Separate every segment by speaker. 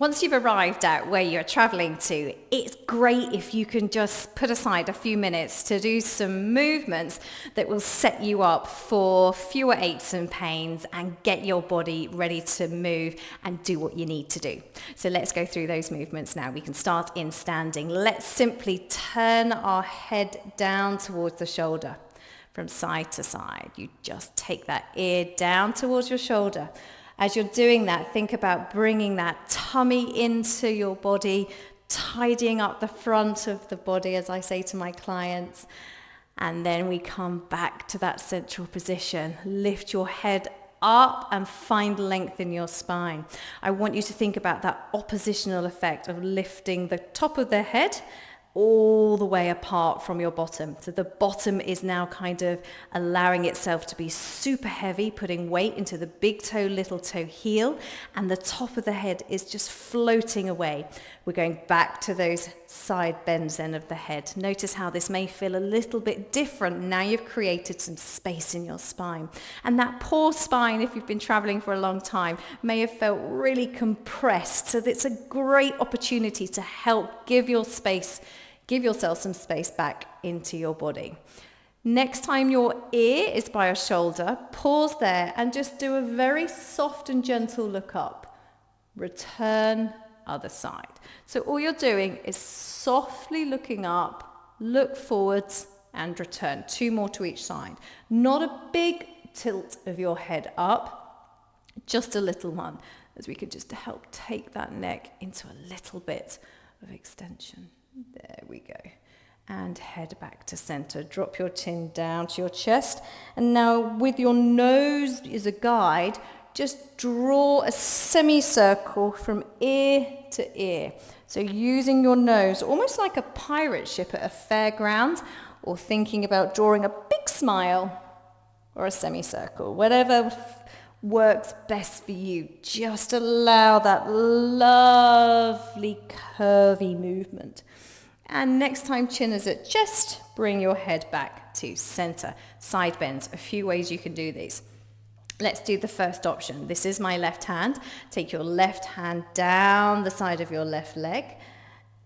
Speaker 1: Once you've arrived at where you're traveling to, it's great if you can just put aside a few minutes to do some movements that will set you up for fewer aches and pains and get your body ready to move and do what you need to do. So let's go through those movements now. We can start in standing. Let's simply turn our head down towards the shoulder from side to side. You just take that ear down towards your shoulder. As you're doing that, think about bringing that tummy into your body, tidying up the front of the body, as I say to my clients. And then we come back to that central position. Lift your head up and find length in your spine. I want you to think about that oppositional effect of lifting the top of the head all the way apart from your bottom. So the bottom is now kind of allowing itself to be super heavy, putting weight into the big toe, little toe heel, and the top of the head is just floating away. We're going back to those side bends then of the head. Notice how this may feel a little bit different. Now you've created some space in your spine. And that poor spine, if you've been traveling for a long time, may have felt really compressed. So it's a great opportunity to help give yourself some space back into your body. Next time your ear is by your shoulder, pause there and just do a very soft and gentle look up. Return other side. So all you're doing is softly looking up, look forwards and return. 2 more to each side. Not a big tilt of your head up, just a little one, as we could just help take that neck into a little bit of extension. There we go. And head back to center. Drop your chin down to your chest. And now with your nose as a guide, just draw a semicircle from ear to ear. So using your nose, almost like a pirate ship at a fairground, or thinking about drawing a big smile or a semicircle, whatever works best for you. Just allow that lovely curvy movement. And next time chin is at chest, bring your head back to center. Side bends, a few ways you can do these. Let's do the first option. This is my left hand. Take your left hand down the side of your left leg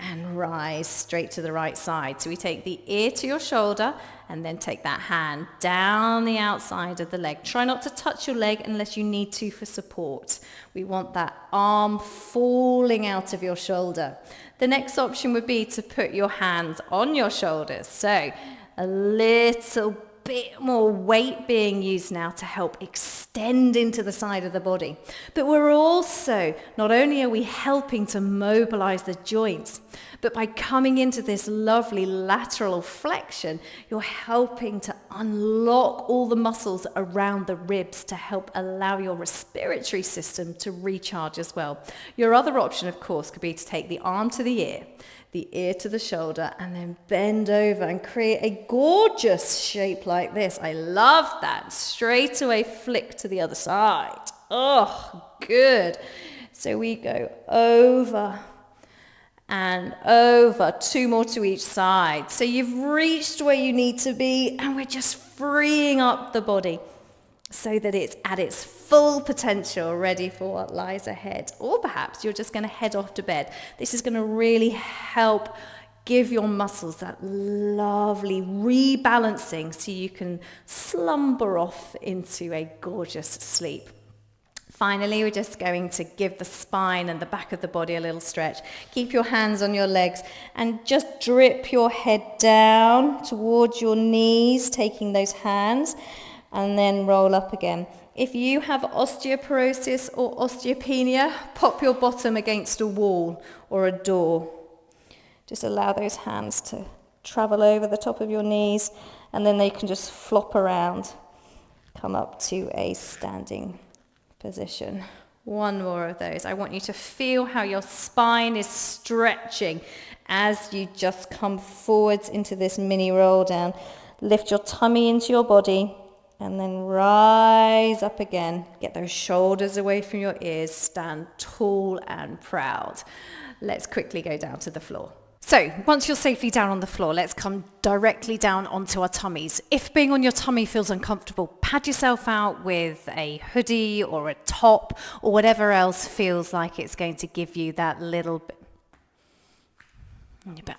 Speaker 1: and rise straight to the right side. So we take the ear to your shoulder and then take that hand down the outside of the leg. Try not to touch your leg unless you need to for support. We want that arm falling out of your shoulder. The next option would be to put your hands on your shoulders. So a little bit more weight being used now to help extend into the side of the body. But we're also, not only are we helping to mobilize the joints, but by coming into this lovely lateral flexion, you're helping to unlock all the muscles around the ribs to help allow your respiratory system to recharge as well. Your other option, of course, could be to take the arm to the ear to the shoulder, and then bend over and create a gorgeous shape like this. I love that. Straight away flick to the other side. Oh, good. So we go over and over, 2 more to each side. So you've reached where you need to be, and we're just freeing up the body so that it's at its full potential, ready for what lies ahead. Or perhaps you're just going to head off to bed. This is going to really help give your muscles that lovely rebalancing so you can slumber off into a gorgeous sleep. Finally, we're just going to give the spine and the back of the body a little stretch. Keep your hands on your legs and just drip your head down towards your knees, taking those hands, and then roll up again. If you have osteoporosis or osteopenia, pop your bottom against a wall or a door. Just allow those hands to travel over the top of your knees, and then they can just flop around. Come up to a standing position. 1 more of those. I want you to feel how your spine is stretching as you just come forwards into this mini roll down. Lift your tummy into your body and then rise up again. Get those shoulders away from your ears. Stand tall and proud. Let's quickly go down to the floor. So once you're safely down on the floor, let's come directly down onto our tummies. If being on your tummy feels uncomfortable, pad yourself out with a hoodie or a top or whatever else feels like it's going to give you that little bit on your back.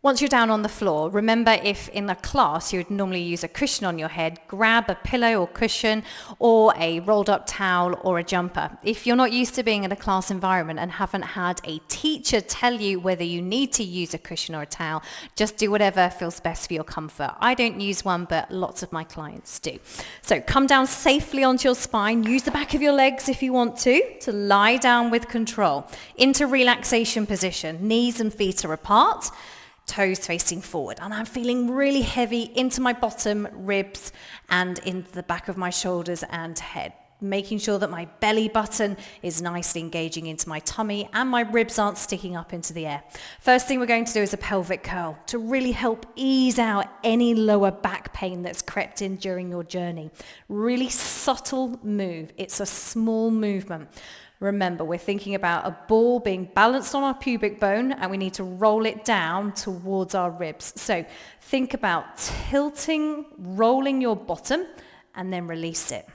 Speaker 1: Once you're down on the floor, remember if in a class you would normally use a cushion on your head, grab a pillow or cushion or a rolled up towel or a jumper. If you're not used to being in a class environment and haven't had a teacher tell you whether you need to use a cushion or a towel, just do whatever feels best for your comfort. I don't use one, but lots of my clients do. So come down safely onto your spine. Use the back of your legs if you want to lie down with control. Into relaxation position. Knees and feet are apart. Toes facing forward, and I'm feeling really heavy into my bottom, ribs, and into the back of my shoulders and head, making sure that my belly button is nicely engaging into my tummy and my ribs aren't sticking up into the air. First thing we're going to do is a pelvic curl to really help ease out any lower back pain that's crept in during your journey. Really subtle move. It's a small movement. Remember, we're thinking about a ball being balanced on our pubic bone and we need to roll it down towards our ribs. So think about tilting, rolling your bottom and then release it.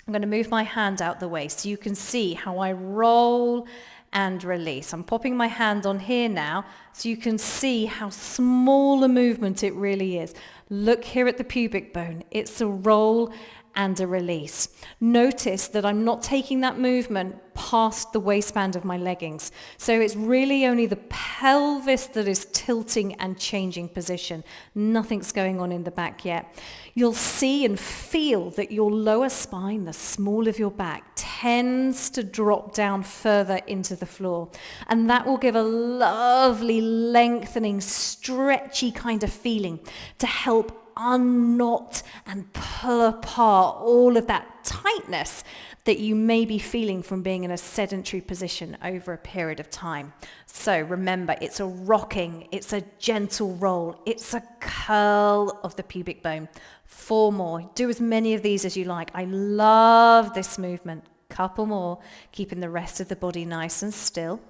Speaker 1: I'm going to move my hand out the way so you can see how I roll and release. I'm popping my hand on here now so you can see how small a movement it really is. Look here at the pubic bone. It's a roll and a release. Notice that I'm not taking that movement past the waistband of my leggings. So it's really only the pelvis that is tilting and changing position. Nothing's going on in the back yet. You'll see and feel that your lower spine, the small of your back, tends to drop down further into the floor. And that will give a lovely lengthening, stretchy kind of feeling to help unknot and pull apart all of that tightness that you may be feeling from being in a sedentary position over a period of time. So remember, it's a rocking, it's a gentle roll, it's a curl of the pubic bone. 4 more. Do as many of these as you like. I love this movement. Couple more, keeping the rest of the body nice and still.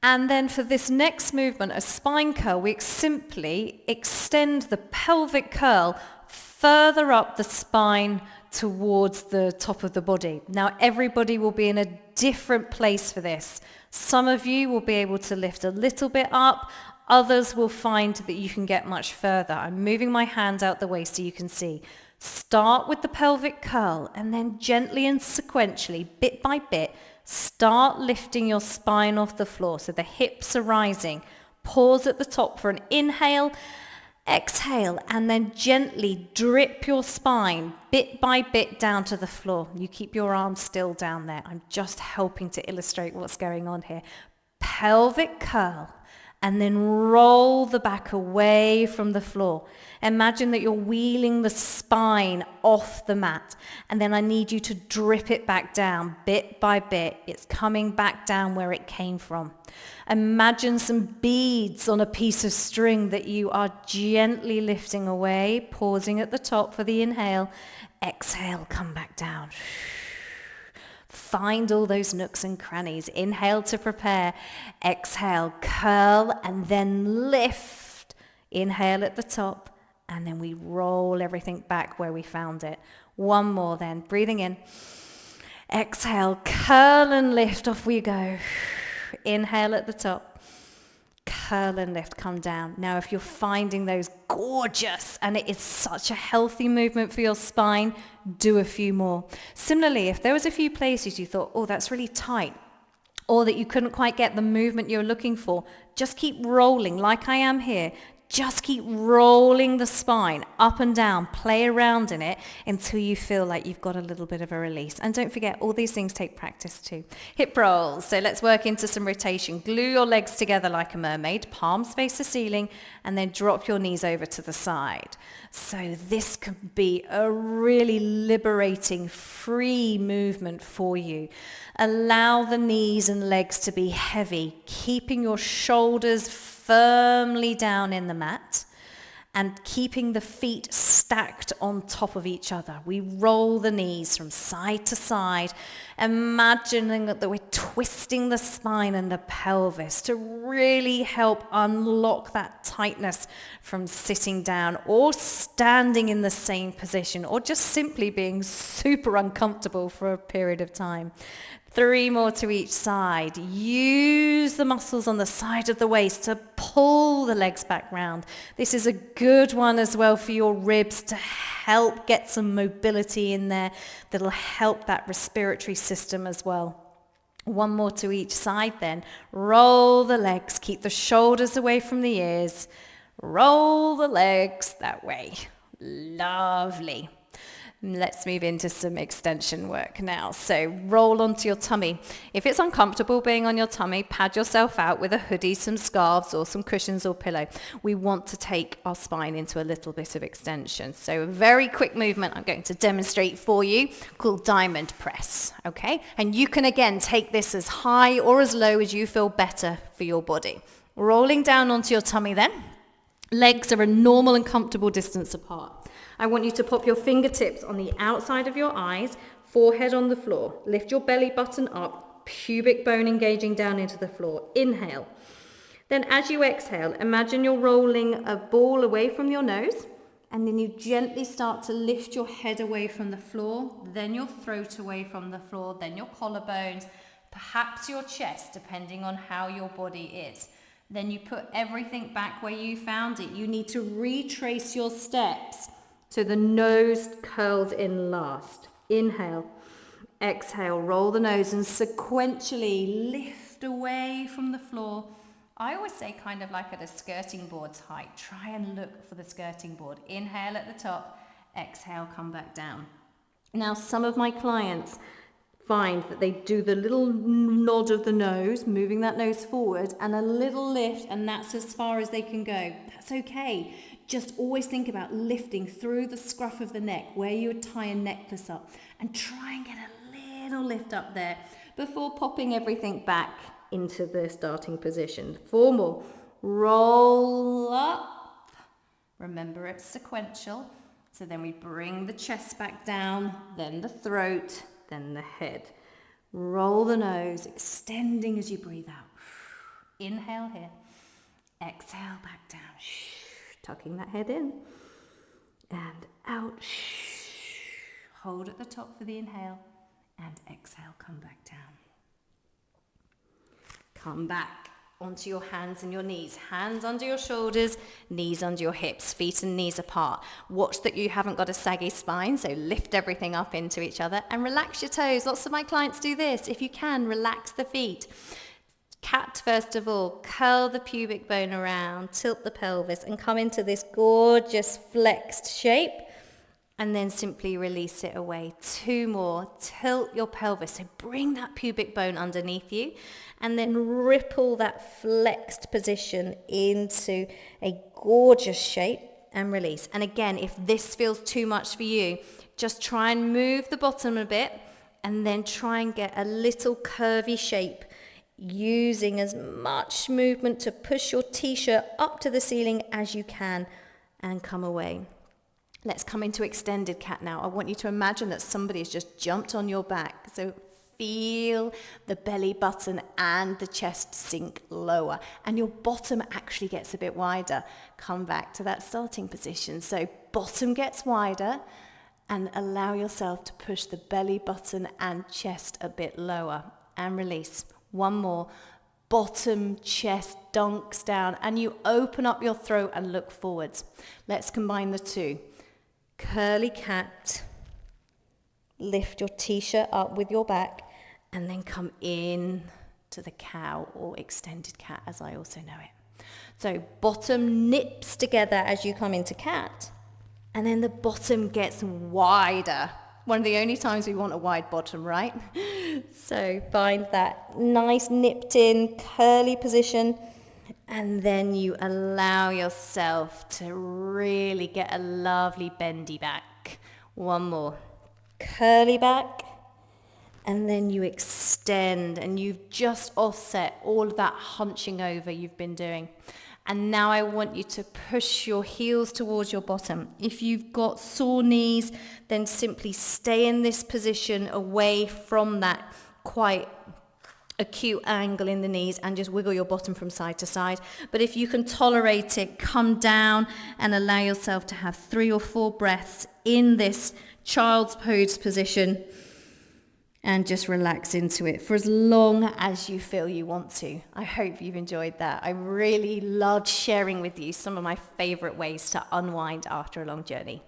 Speaker 1: And then for this next movement, a spine curl, we simply extend the pelvic curl further up the spine towards the top of the body. Now, everybody will be in a different place for this. Some of you will be able to lift a little bit up. Others will find that you can get much further. I'm moving my hand out the way so you can see. Start with the pelvic curl and then gently and sequentially, bit by bit, start lifting your spine off the floor so the hips are rising. Pause at the top for an inhale, exhale, and then gently drip your spine bit by bit down to the floor. You keep your arms still down there. I'm just helping to illustrate what's going on here. Pelvic curl. And then roll the back away from the floor. Imagine that you're wheeling the spine off the mat. And then I need you to drip it back down bit by bit. It's coming back down where it came from. Imagine some beads on a piece of string that you are gently lifting away, pausing at the top for the inhale. Exhale, come back down. Find all those nooks and crannies. Inhale to prepare. Exhale, curl, and then lift. Inhale at the top, and then we roll everything back where we found it. 1 more then. Breathing in. Exhale, curl and lift. Off we go. Inhale at the top. Curl and lift, come down. Now, if you're finding those gorgeous and it is such a healthy movement for your spine, do a few more. Similarly, if there was a few places you thought, oh, that's really tight, or that you couldn't quite get the movement you're looking for, just keep rolling like I am here. Just keep rolling the spine up and down, play around in it until you feel like you've got a little bit of a release. And don't forget, all these things take practice too. Hip rolls. So let's work into some rotation. Glue your legs together like a mermaid, palms face the ceiling, and then drop your knees over to the side. So this can be a really liberating, free movement for you. Allow the knees and legs to be heavy, keeping your shoulders firmly down in the mat, and keeping the feet stacked on top of each other. We roll the knees from side to side, imagining that we're twisting the spine and the pelvis to really help unlock that tightness from sitting down or standing in the same position, or just simply being super uncomfortable for a period of time. 3 more to each side. Use the muscles on the side of the waist to pull the legs back round. This is a good one as well for your ribs to help get some mobility in there. That'll help that respiratory system as well. 1 more to each side then. Roll the legs. Keep the shoulders away from the ears. Roll the legs that way. Lovely. Let's move into some extension work now. So roll onto your tummy. If it's uncomfortable being on your tummy, pad yourself out with a hoodie, some scarves, or some cushions or pillow. We want to take our spine into a little bit of extension. So a very quick movement I'm going to demonstrate for you called diamond press, okay? And you can again take this as high or as low as you feel better for your body. Rolling down onto your tummy then. Legs are a normal and comfortable distance apart. I want you to pop your fingertips on the outside of your eyes, forehead on the floor. Lift your belly button up, pubic bone engaging down into the floor. Inhale. Then as you exhale, imagine you're rolling a ball away from your nose, and then you gently start to lift your head away from the floor, then your throat away from the floor, then your collarbones, perhaps your chest, depending on how your body is. Then you put everything back where you found it. You need to retrace your steps. So the nose curls in last. Inhale, exhale, roll the nose and sequentially lift away from the floor. I always say kind of like at a skirting board's height. Try and look for the skirting board. Inhale at the top, exhale, come back down. Now, some of my clients find that they do the little nod of the nose, moving that nose forward, and a little lift, and that's as far as they can go. That's okay. Just always think about lifting through the scruff of the neck where you would tie a necklace up, and try and get a little lift up there before popping everything back into the starting position. 4 more. Roll up. Remember, it's sequential. So then we bring the chest back down, then the throat, then the head. Roll the nose, extending as you breathe out. Inhale here. Exhale back down. Tucking that head in. And out. Hold at the top for the inhale. And exhale, come back down. Come back onto your hands and your knees. Hands under your shoulders, knees under your hips, feet and knees apart. Watch that you haven't got a saggy spine, so lift everything up into each other and relax your toes. Lots of my clients do this. If you can, relax the feet. Cat first of all, curl the pubic bone around, tilt the pelvis and come into this gorgeous flexed shape. And then simply release it away. 2 more. Tilt your pelvis. So bring that pubic bone underneath you and then ripple that flexed position into a gorgeous shape and release. And again, if this feels too much for you, just try and move the bottom a bit and then try and get a little curvy shape using as much movement to push your t-shirt up to the ceiling as you can and come away. Let's come into extended cat now. I want you to imagine that somebody has just jumped on your back. So feel the belly button and the chest sink lower. And your bottom actually gets a bit wider. Come back to that starting position. So bottom gets wider and allow yourself to push the belly button and chest a bit lower. And release. 1 more. Bottom, chest dunks down and you open up your throat and look forwards. Let's combine the 2. Curly cat, lift your t-shirt up with your back and then come in to the cow or extended cat as I also know it. So bottom nips together as you come into cat and then the bottom gets wider. One of the only times we want a wide bottom, right? So find that nice nipped in curly position. And then you allow yourself to really get a lovely bendy back. 1 more. Curly back. And then you extend and you've just offset all of that hunching over you've been doing. And now I want you to push your heels towards your bottom. If you've got sore knees, then simply stay in this position away from that quite acute angle in the knees and just wiggle your bottom from side to side. But if you can tolerate it, come down and allow yourself to have 3 or 4 breaths in this child's pose position and just relax into it for as long as you feel you want to. I hope you've enjoyed that. I really loved sharing with you some of my favorite ways to unwind after a long journey.